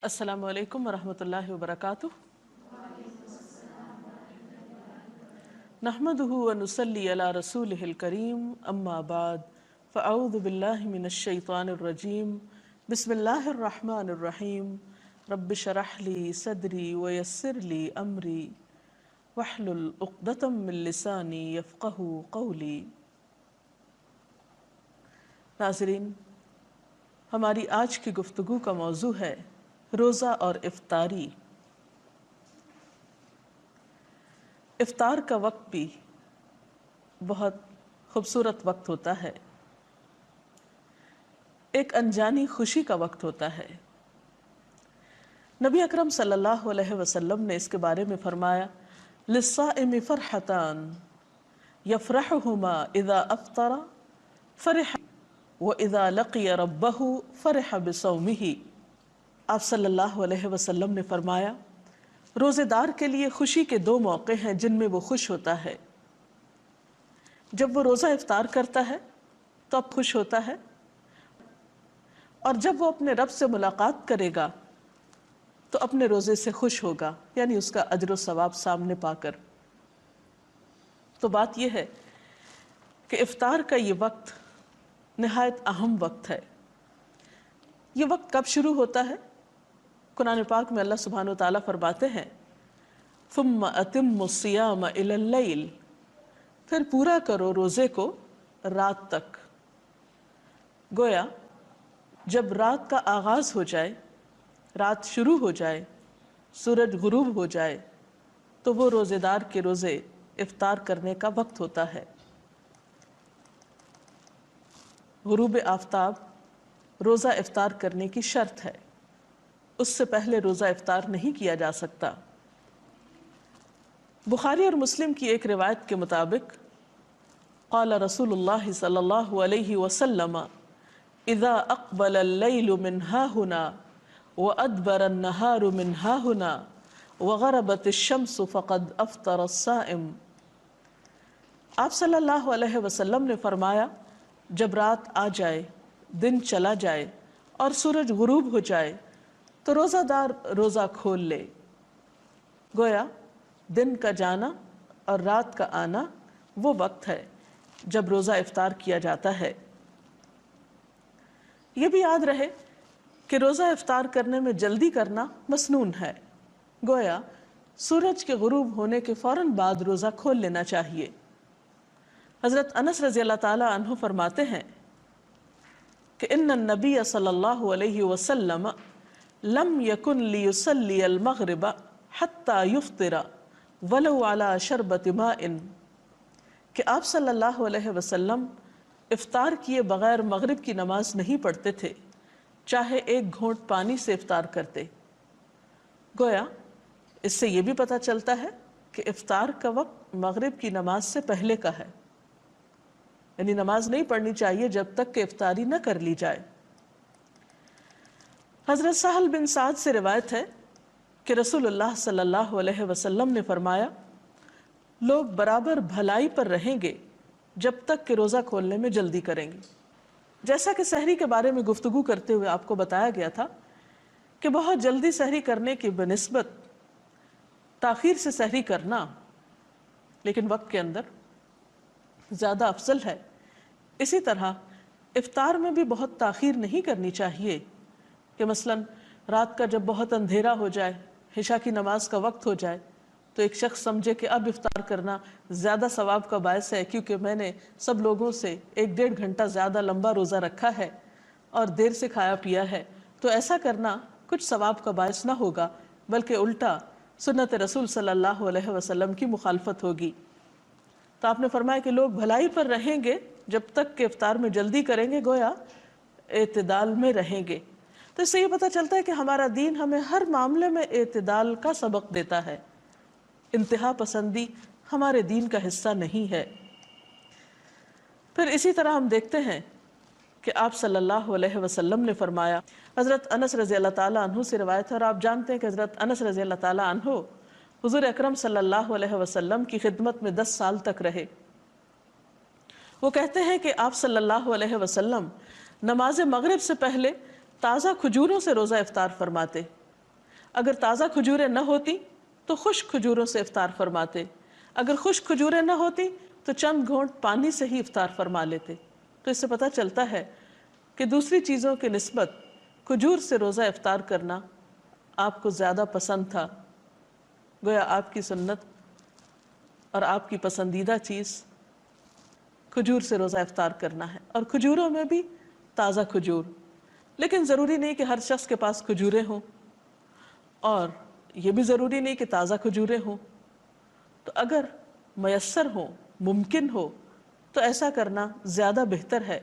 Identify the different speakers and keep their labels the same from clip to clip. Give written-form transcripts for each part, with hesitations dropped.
Speaker 1: السلام علیکم ورحمۃ اللہ وبرکاتہ۔ نحمده ونصلی علی رسولہ الکریم، اما بعد فاعوذ باللہ من الشیطان الرجیم، بسم اللہ الرحمن الرحیم۔ رب اشرح لی صدری ویسر لی امری واحلل عقدۃ من لسانی یفقہوا قولی۔ ناظرین، ہماری آج کی گفتگو کا موضوع ہے روزہ اور افطاری۔ افطار کا وقت بھی بہت خوبصورت وقت ہوتا ہے، ایک انجانی خوشی کا وقت ہوتا ہے۔ نبی اکرم صلی اللہ علیہ وسلم نے اس کے بارے میں فرمایا، للصائم فرحتان یفرحہما اذا افطر فرح واذا لقی ربہ فرح بصومہ۔ آپ صلی اللہ علیہ وسلم نے فرمایا، روزے دار کے لیے خوشی کے دو موقع ہیں جن میں وہ خوش ہوتا ہے۔ جب وہ روزہ افطار کرتا ہے تو اب خوش ہوتا ہے، اور جب وہ اپنے رب سے ملاقات کرے گا تو اپنے روزے سے خوش ہوگا، یعنی اس کا اجر و ثواب سامنے پا کر۔ تو بات یہ ہے کہ افطار کا یہ وقت نہایت اہم وقت ہے۔ یہ وقت کب شروع ہوتا ہے؟ قرآن پاک میں اللہ سبحانہ وتعالیٰ فرماتے ہیں، ثم اتم الصیام الی اللیل، پھر پورا کرو روزے کو رات تک۔ گویا جب رات کا آغاز ہو جائے، رات شروع ہو جائے، سورج غروب ہو جائے تو وہ روزے دار کے روزے افطار کرنے کا وقت ہوتا ہے۔ غروب آفتاب روزہ افطار کرنے کی شرط ہے، اس سے پہلے روزہ افطار نہیں کیا جا سکتا۔ بخاری اور مسلم کی ایک روایت کے مطابق قال رسول اللہ صلی اللہ علیہ وسلم، اذا اقبل اللیل من ہاہنا وادبر النہار من ہاہنا وغربت الشمس فقد افطر الصائم۔ آپ صلی اللہ علیہ وسلم نے فرمایا، جب رات آ جائے، دن چلا جائے اور سورج غروب ہو جائے تو روزہ دار روزہ کھول لے۔ گویا دن کا جانا اور رات کا آنا وہ وقت ہے جب روزہ افطار کیا جاتا ہے۔ یہ بھی یاد رہے کہ روزہ افطار کرنے میں جلدی کرنا مسنون ہے، گویا سورج کے غروب ہونے کے فوراً بعد روزہ کھول لینا چاہیے۔ حضرت انس رضی اللہ تعالی عنہ فرماتے ہیں کہ ان النبی صلی اللہ علیہ وسلم لم یکن لیصلی المغرب حتی یفطر ولو علی شربۃ ماء، کہ آپ صلی اللہ علیہ وسلم افطار کیے بغیر مغرب کی نماز نہیں پڑھتے تھے، چاہے ایک گھونٹ پانی سے افطار کرتے۔ گویا اس سے یہ بھی پتہ چلتا ہے کہ افطار کا وقت مغرب کی نماز سے پہلے کا ہے، یعنی نماز نہیں پڑھنی چاہیے جب تک کہ افطاری نہ کر لی جائے۔ حضرت سہل بن سعد سے روایت ہے کہ رسول اللہ صلی اللہ علیہ وسلم نے فرمایا، لوگ برابر بھلائی پر رہیں گے جب تک کہ روزہ کھولنے میں جلدی کریں گے۔ جیسا کہ سحری کے بارے میں گفتگو کرتے ہوئے آپ کو بتایا گیا تھا کہ بہت جلدی سحری کرنے کی بنسبت تاخیر سے سحری کرنا لیکن وقت کے اندر زیادہ افضل ہے۔ اسی طرح افطار میں بھی بہت تاخیر نہیں کرنی چاہیے کہ مثلاً رات کا جب بہت اندھیرا ہو جائے، عشاء کی نماز کا وقت ہو جائے تو ایک شخص سمجھے کہ اب افطار کرنا زیادہ ثواب کا باعث ہے کیونکہ میں نے سب لوگوں سے 1-1.5 گھنٹہ زیادہ لمبا روزہ رکھا ہے اور دیر سے کھایا پیا ہے، تو ایسا کرنا کچھ ثواب کا باعث نہ ہوگا بلکہ الٹا سنت رسول صلی اللہ علیہ وسلم کی مخالفت ہوگی۔ تو آپ نے فرمایا کہ لوگ بھلائی پر رہیں گے جب تک کہ افطار میں جلدی کریں گے، گویا اعتدال میں رہیں گے۔ تو اس سے یہ پتہ چلتا ہے کہ ہمارا دین ہمیں ہر معاملے میں اعتدال کا سبق دیتا ہے، انتہا پسندی ہمارے دین کا حصہ نہیں ہے۔ پھر اسی طرح ہم دیکھتے ہیں کہ آپ صلی اللہ علیہ وسلم نے فرمایا، حضرت انس رضی اللہ تعالیٰ عنہ سے روایت ہے، اور آپ جانتے ہیں کہ حضرت انس رضی اللہ تعالیٰ عنہ حضور اکرم صلی اللہ علیہ وسلم کی خدمت میں 10 سال تک رہے۔ وہ کہتے ہیں کہ آپ صلی اللہ علیہ وسلم نماز مغرب سے پہلے تازہ کھجوروں سے روزہ افطار فرماتے، اگر تازہ کھجوریں نہ ہوتی تو خشک کھجوروں سے افطار فرماتے، اگر خشک کھجوریں نہ ہوتی تو چند گھونٹ پانی سے ہی افطار فرما لیتے۔ تو اس سے پتہ چلتا ہے کہ دوسری چیزوں کی نسبت کھجور سے روزہ افطار کرنا آپ کو زیادہ پسند تھا، گویا آپ کی سنت اور آپ کی پسندیدہ چیز کھجور سے روزہ افطار کرنا ہے، اور کھجوروں میں بھی تازہ کھجور۔ لیکن ضروری نہیں کہ ہر شخص کے پاس کھجوریں ہوں، اور یہ بھی ضروری نہیں کہ تازہ کھجوریں ہوں۔ تو اگر میسر ہو، ممکن ہو، تو ایسا کرنا زیادہ بہتر ہے،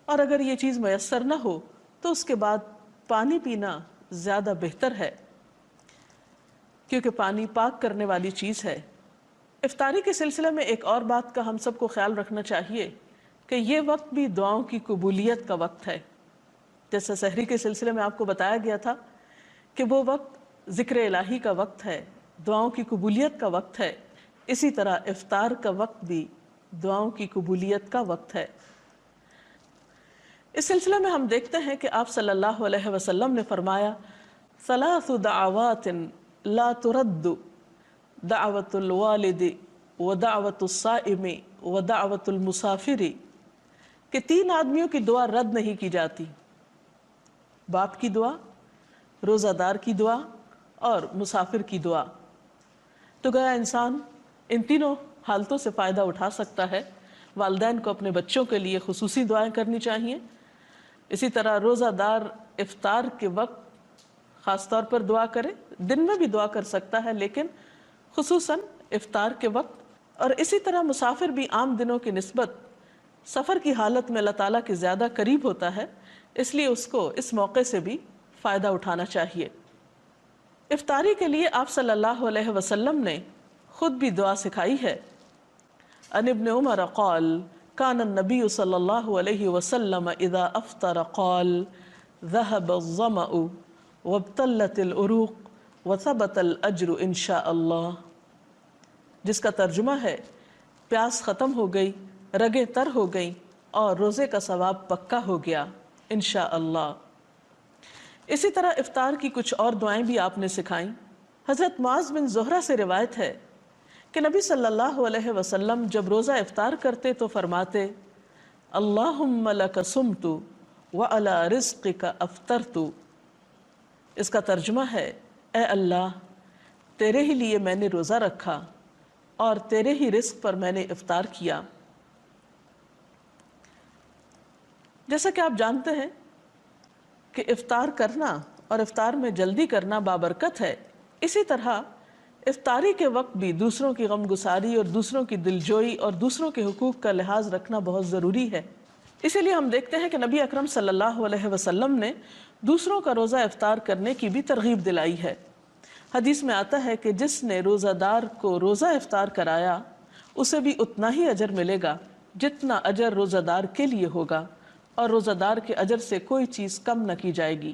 Speaker 1: اور اگر یہ چیز میسر نہ ہو تو اس کے بعد پانی پینا زیادہ بہتر ہے، کیونکہ پانی پاک کرنے والی چیز ہے۔ افطاری کے سلسلے میں ایک اور بات کا ہم سب کو خیال رکھنا چاہیے کہ یہ وقت بھی دعاؤں کی قبولیت کا وقت ہے۔ جیسے سحری کے سلسلے میں آپ کو بتایا گیا تھا کہ وہ وقت ذکر الہی کا وقت ہے، دعاؤں کی قبولیت کا وقت ہے، اسی طرح افطار کا وقت بھی دعاؤں کی قبولیت کا وقت ہے۔ اس سلسلے میں ہم دیکھتے ہیں کہ آپ صلی اللہ علیہ وسلم نے فرمایا، ثلاث دعوات لا ترد، دعوت الوالد ودعوت الصائم ودعوت المسافر، کہ 3 آدمیوں کی دعا رد نہیں کی جاتی، باپ کی دعا، روزہ دار کی دعا اور مسافر کی دعا۔ تو گیا انسان ان تینوں حالتوں سے فائدہ اٹھا سکتا ہے۔ والدین کو اپنے بچوں کے لیے خصوصی دعائیں کرنی چاہیے، اسی طرح روزہ دار افطار کے وقت خاص طور پر دعا کرے، دن میں بھی دعا کر سکتا ہے لیکن خصوصاً افطار کے وقت، اور اسی طرح مسافر بھی عام دنوں کی نسبت سفر کی حالت میں اللہ تعالیٰ کے زیادہ قریب ہوتا ہے، اس لیے اس کو اس موقع سے بھی فائدہ اٹھانا چاہیے۔ افطاری کے لیے آپ صلی اللہ علیہ وسلم نے خود بھی دعا سکھائی ہے۔ عن ابن عمر قال كان النبي صلی اللہ علیہ وسلم اذا افطر قال ذهب الظمأ وابتلت العروق وثبت الاجر ان شاء اللہ، جس کا ترجمہ ہے پیاس ختم ہو گئی، رگیں تر ہو گئیں اور روزے کا ثواب پکا ہو گیا انشاءاللہ۔ اسی طرح افطار کی کچھ اور دعائیں بھی آپ نے سکھائیں۔ حضرت معاذ بن زہرہ سے روایت ہے کہ نبی صلی اللہ علیہ وسلم جب روزہ افطار کرتے تو فرماتے، اللہم لک صمت وعلی رزقک افطرت۔ اس کا ترجمہ ہے، اے اللہ تیرے ہی لیے میں نے روزہ رکھا اور تیرے ہی رزق پر میں نے افطار کیا۔ جیسا کہ آپ جانتے ہیں کہ افطار کرنا اور افطار میں جلدی کرنا بابرکت ہے، اسی طرح افطاری کے وقت بھی دوسروں کی غمگساری اور دوسروں کی دلجوئی اور دوسروں کے حقوق کا لحاظ رکھنا بہت ضروری ہے۔ اسی لیے ہم دیکھتے ہیں کہ نبی اکرم صلی اللہ علیہ وسلم نے دوسروں کا روزہ افطار کرنے کی بھی ترغیب دلائی ہے۔ حدیث میں آتا ہے کہ جس نے روزہ دار کو روزہ افطار کرایا اسے بھی اتنا ہی اجر ملے گا جتنا اجر روزہ دار کے لیے ہوگا، اور روزہ دار کے اجر سے کوئی چیز کم نہ کی جائے گی۔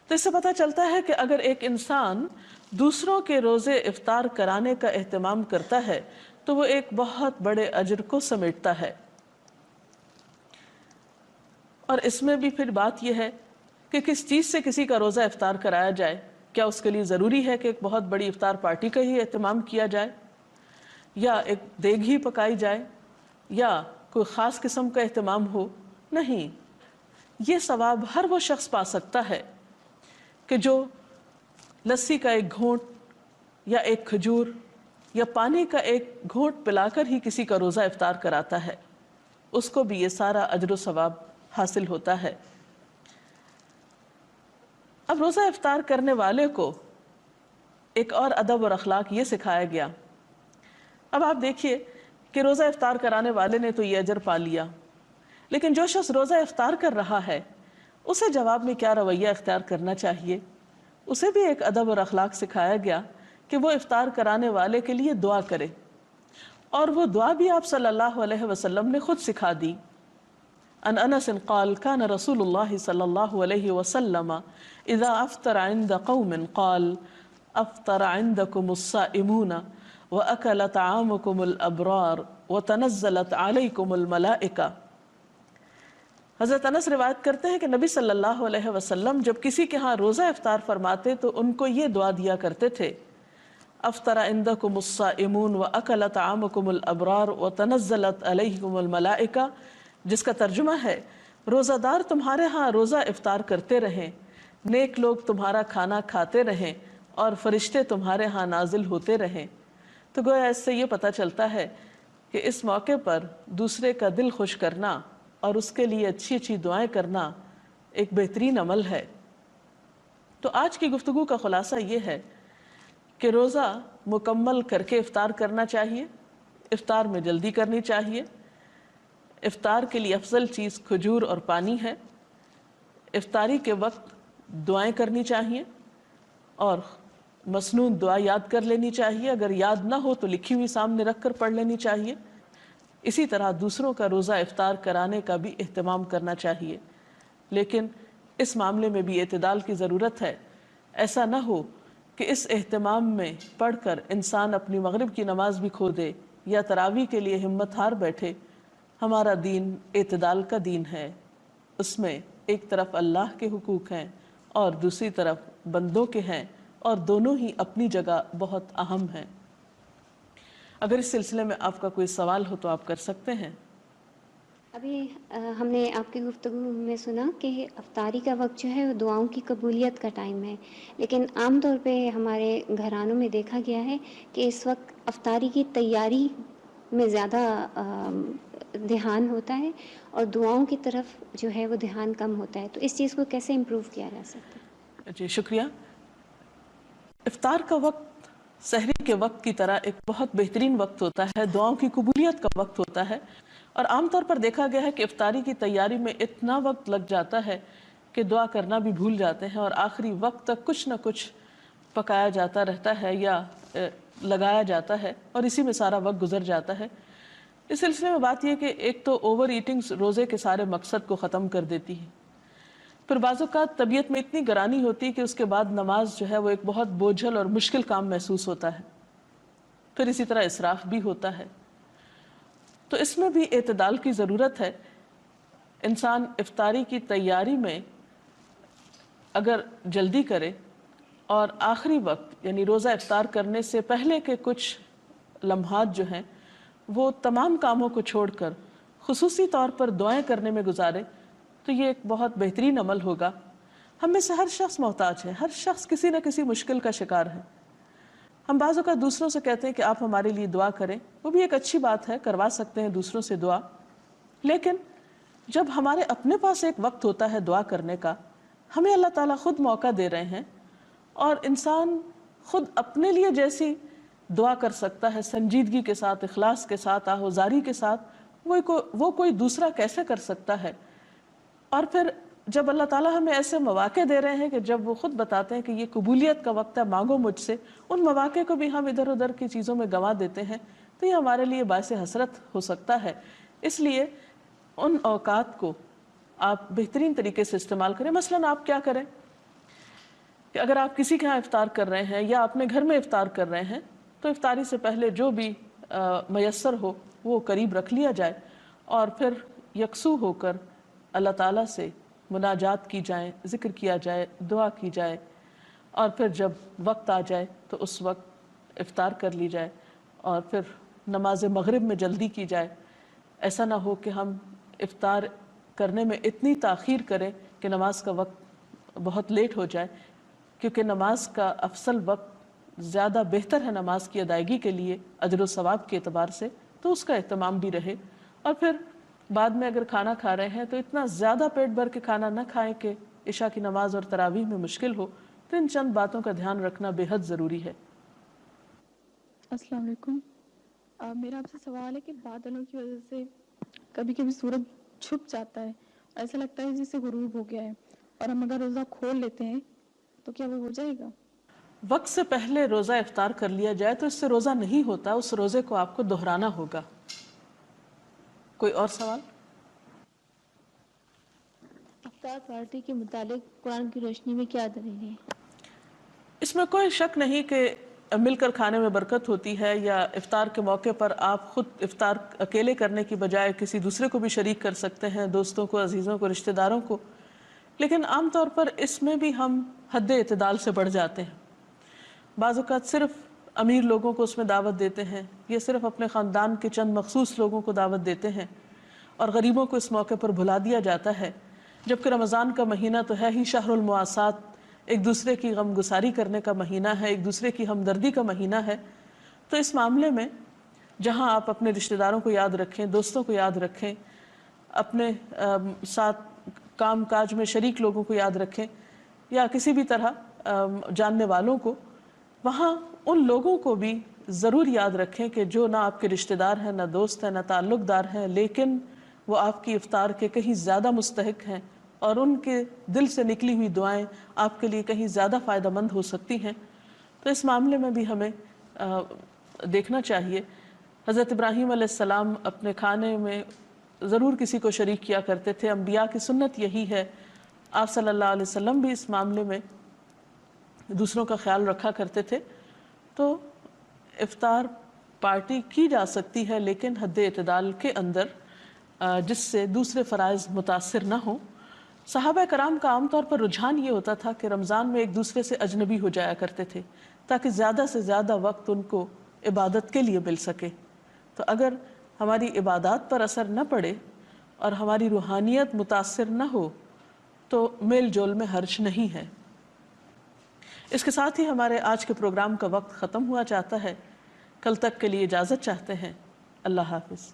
Speaker 1: تو اس سے پتہ چلتا ہے کہ اگر ایک انسان دوسروں کے روزے افطار کرانے کا اہتمام کرتا ہے تو وہ ایک بہت بڑے اجر کو سمیٹتا ہے۔ اور اس میں بھی پھر بات یہ ہے کہ کس چیز سے کسی کا روزہ افطار کرایا جائے۔ کیا اس کے لیے ضروری ہے کہ ایک بہت بڑی افطار پارٹی کا ہی اہتمام کیا جائے، یا ایک دیگ ہی پکائی جائے، یا کوئی خاص قسم کا اہتمام ہو؟ نہیں، یہ ثواب ہر وہ شخص پا سکتا ہے کہ جو لسی کا ایک گھونٹ یا ایک کھجور یا پانی کا ایک گھونٹ پلا کر ہی کسی کا روزہ افطار کراتا ہے، اس کو بھی یہ سارا اجر و ثواب حاصل ہوتا ہے۔ اب روزہ افطار کرنے والے کو ایک اور ادب اور اخلاق یہ سکھایا گیا۔ اب آپ دیکھیے کہ روزہ افطار کرانے والے نے تو یہ اجر پا لیا، لیکن جو شخص روزہ افطار کر رہا ہے اسے جواب میں کیا رویہ اختیار کرنا چاہیے، اسے بھی ایک ادب اور اخلاق سکھایا گیا کہ وہ افطار کرانے والے کے لیے دعا کرے، اور وہ دعا بھی آپ صلی اللہ علیہ وسلم نے خود سکھا دی۔ عن انس قال كان رسول الله صلی اللہ علیہ وسلم اذا افطر عند قوم قال افطر عندكم الصائمون واكل طعامكم الابرار وتنزلت عليكم الملائكة۔ حضرت انس روایت کرتے ہیں کہ نبی صلی اللہ علیہ وسلم جب کسی کے ہاں روزہ افطار فرماتے تو ان کو یہ دعا دیا کرتے تھے: افطر عندکم الصائمون واکل طعامکم الابرار وتنزلت علیکم الملائکہ، جس کا ترجمہ ہے روزہ دار تمہارے ہاں روزہ افطار کرتے رہیں، نیک لوگ تمہارا کھانا کھاتے رہیں اور فرشتے تمہارے ہاں نازل ہوتے رہیں۔ تو گویا اس سے یہ پتہ چلتا ہے کہ اس موقع پر دوسرے کا دل خوش کرنا اور اس کے لیے اچھی اچھی دعائیں کرنا ایک بہترین عمل ہے۔ تو آج کی گفتگو کا خلاصہ یہ ہے کہ روزہ مکمل کر کے افطار کرنا چاہیے، افطار میں جلدی کرنی چاہیے، افطار کے لیے افضل چیز کھجور اور پانی ہے، افطاری کے وقت دعائیں کرنی چاہیے اور مسنون دعا یاد کر لینی چاہیے، اگر یاد نہ ہو تو لکھی ہوئی سامنے رکھ کر پڑھ لینی چاہیے۔ اسی طرح دوسروں کا روزہ افطار کرانے کا بھی اہتمام کرنا چاہیے، لیکن اس معاملے میں بھی اعتدال کی ضرورت ہے۔ ایسا نہ ہو کہ اس اہتمام میں پڑھ کر انسان اپنی مغرب کی نماز بھی کھو دے یا تراویح کے لیے ہمت ہار بیٹھے۔ ہمارا دین اعتدال کا دین ہے، اس میں ایک طرف اللہ کے حقوق ہیں اور دوسری طرف بندوں کے ہیں، اور دونوں ہی اپنی جگہ بہت اہم ہیں۔ اگر اس سلسلے میں آپ کا کوئی سوال ہو تو آپ کر سکتے ہیں۔
Speaker 2: ابھی ہم نے آپ کی گفتگو میں سنا کہ افطاری کا وقت جو ہے وہ دعاؤں کی قبولیت کا ٹائم ہے، لیکن عام طور پہ ہمارے گھرانوں میں دیکھا گیا ہے کہ اس وقت افطاری کی تیاری میں زیادہ دھیان ہوتا ہے اور دعاؤں کی طرف جو ہے وہ دھیان کم ہوتا ہے، تو اس چیز کو کیسے امپروو کیا جا سکتا ہے؟
Speaker 1: جی شکریہ۔ افطار کا وقت سحری کے وقت کی طرح ایک بہت بہترین وقت ہوتا ہے، دعاؤں کی قبولیت کا وقت ہوتا ہے، اور عام طور پر دیکھا گیا ہے کہ افطاری کی تیاری میں اتنا وقت لگ جاتا ہے کہ دعا کرنا بھی بھول جاتے ہیں، اور آخری وقت تک کچھ نہ کچھ پکایا جاتا رہتا ہے یا لگایا جاتا ہے، اور اسی میں سارا وقت گزر جاتا ہے۔ اس سلسلے میں بات یہ کہ ایک تو اوور ایٹنگ روزے کے سارے مقصد کو ختم کر دیتی ہے، پھر بعض اوقات طبیعت میں اتنی گرانی ہوتی ہے کہ اس کے بعد نماز جو ہے وہ ایک بہت بوجھل اور مشکل کام محسوس ہوتا ہے، پھر اسی طرح اسراف بھی ہوتا ہے۔ تو اس میں بھی اعتدال کی ضرورت ہے۔ انسان افطاری کی تیاری میں اگر جلدی کرے اور آخری وقت یعنی روزہ افطار کرنے سے پہلے کے کچھ لمحات جو ہیں وہ تمام کاموں کو چھوڑ کر خصوصی طور پر دعائیں کرنے میں گزارے تو یہ ایک بہت بہترین عمل ہوگا۔ ہم میں سے ہر شخص محتاج ہے، ہر شخص کسی نہ کسی مشکل کا شکار ہے۔ ہم بعض اوقات دوسروں سے کہتے ہیں کہ آپ ہمارے لیے دعا کریں، وہ بھی ایک اچھی بات ہے، کروا سکتے ہیں دوسروں سے دعا، لیکن جب ہمارے اپنے پاس ایک وقت ہوتا ہے دعا کرنے کا، ہمیں اللہ تعالیٰ خود موقع دے رہے ہیں، اور انسان خود اپنے لیے جیسی دعا کر سکتا ہے سنجیدگی کے ساتھ، اخلاص کے ساتھ، آہوزاری کے ساتھ، وہ کوئی دوسرا کیسے کر سکتا ہے؟ اور پھر جب اللہ تعالیٰ ہمیں ایسے مواقع دے رہے ہیں کہ جب وہ خود بتاتے ہیں کہ یہ قبولیت کا وقت ہے، مانگو مجھ سے، ان مواقع کو بھی ہم ادھر ادھر کی چیزوں میں گنوا دیتے ہیں، تو یہ ہمارے لیے باعث حسرت ہو سکتا ہے۔ اس لیے ان اوقات کو آپ بہترین طریقے سے استعمال کریں۔ مثلاً آپ کیا کریں کہ اگر آپ کسی کے ہاں افطار کر رہے ہیں یا اپنے گھر میں افطار کر رہے ہیں تو افطاری سے پہلے جو بھی میسر ہو وہ قریب رکھ لیا جائے، اور پھر یکسو ہو کر اللہ تعالیٰ سے مناجات کی جائیں، ذکر کیا جائے، دعا کی جائے، اور پھر جب وقت آ جائے تو اس وقت افطار کر لی جائے، اور پھر نماز مغرب میں جلدی کی جائے۔ ایسا نہ ہو کہ ہم افطار کرنے میں اتنی تاخیر کریں کہ نماز کا وقت بہت لیٹ ہو جائے، کیونکہ نماز کا افضل وقت زیادہ بہتر ہے نماز کی ادائیگی کے لیے اجر و ثواب کے اعتبار سے، تو اس کا اہتمام بھی رہے۔ اور پھر بعد میں اگر کھانا کھا رہے ہیں تو اتنا زیادہ پیٹ بھر کے کھانا نہ کھائیں کہ عشاء کی نماز اور تراویح میں مشکل ہو۔ تو ان چند باتوں کا دھیان رکھنا بے حد ضروری ہے۔
Speaker 3: السلام علیکم۔ میرا آپ سے سوال ہے کہ بادلوں کی وجہ سے کبھی کبھی سورج چھپ جاتا ہے، ایسا لگتا ہے جیسے غروب ہو گیا ہے، اور ہم اگر روزہ کھول لیتے ہیں تو کیا وہ ہو جائے گا؟
Speaker 1: وقت سے پہلے روزہ افطار کر لیا جائے تو اس سے روزہ نہیں ہوتا، اس روزے کو آپ کو دہرانا ہوگا۔ کوئی اور سوال؟
Speaker 4: افطار پارٹی کے متعلق قرآن کی روشنی میں کیا دلیل ہے؟
Speaker 1: اس میں کوئی شک نہیں کہ مل کر کھانے میں برکت ہوتی ہے، یا افطار کے موقع پر آپ خود افطار اکیلے کرنے کی بجائے کسی دوسرے کو بھی شریک کر سکتے ہیں، دوستوں کو، عزیزوں کو، رشتہ داروں کو، لیکن عام طور پر اس میں بھی ہم حد اعتدال سے بڑھ جاتے ہیں۔ بعض اوقات صرف امیر لوگوں کو اس میں دعوت دیتے ہیں، یا صرف اپنے خاندان کے چند مخصوص لوگوں کو دعوت دیتے ہیں، اور غریبوں کو اس موقع پر بھلا دیا جاتا ہے، جبکہ رمضان کا مہینہ تو ہے ہی شہر المواسات، ایک دوسرے کی غم گساری کرنے کا مہینہ ہے، ایک دوسرے کی ہمدردی کا مہینہ ہے۔ تو اس معاملے میں جہاں آپ اپنے رشتہ داروں کو یاد رکھیں، دوستوں کو یاد رکھیں، اپنے ساتھ کام کاج میں شریک لوگوں کو یاد رکھیں، یا کسی بھی طرح جاننے والوں کو، وہاں ان لوگوں کو بھی ضرور یاد رکھیں کہ جو نہ آپ کے رشتہ دار ہیں، نہ دوست ہیں، نہ تعلق دار ہیں، لیکن وہ آپ کی افطار کے کہیں زیادہ مستحق ہیں، اور ان کے دل سے نکلی ہوئی دعائیں آپ کے لیے کہیں زیادہ فائدہ مند ہو سکتی ہیں۔ تو اس معاملے میں بھی ہمیں دیکھنا چاہیے۔ حضرت ابراہیم علیہ السلام اپنے کھانے میں ضرور کسی کو شریک کیا کرتے تھے، انبیاء کی سنت یہی ہے۔ آپ صلی اللہ علیہ وسلم بھی اس معاملے میں دوسروں کا خیال رکھا کرتے تھے۔ تو افطار پارٹی کی جا سکتی ہے، لیکن حد اعتدال کے اندر، جس سے دوسرے فرائض متاثر نہ ہوں۔ صحابہ کرام کا عام طور پر رجحان یہ ہوتا تھا کہ رمضان میں ایک دوسرے سے اجنبی ہو جایا کرتے تھے، تاکہ زیادہ سے زیادہ وقت ان کو عبادت کے لیے مل سکے۔ تو اگر ہماری عبادات پر اثر نہ پڑے اور ہماری روحانیت متاثر نہ ہو تو میل جول میں حرج نہیں ہے۔ اس کے ساتھ ہی ہمارے آج کے پروگرام کا وقت ختم ہوا چاہتا ہے۔ کل تک کے لیے اجازت چاہتے ہیں۔ اللہ حافظ۔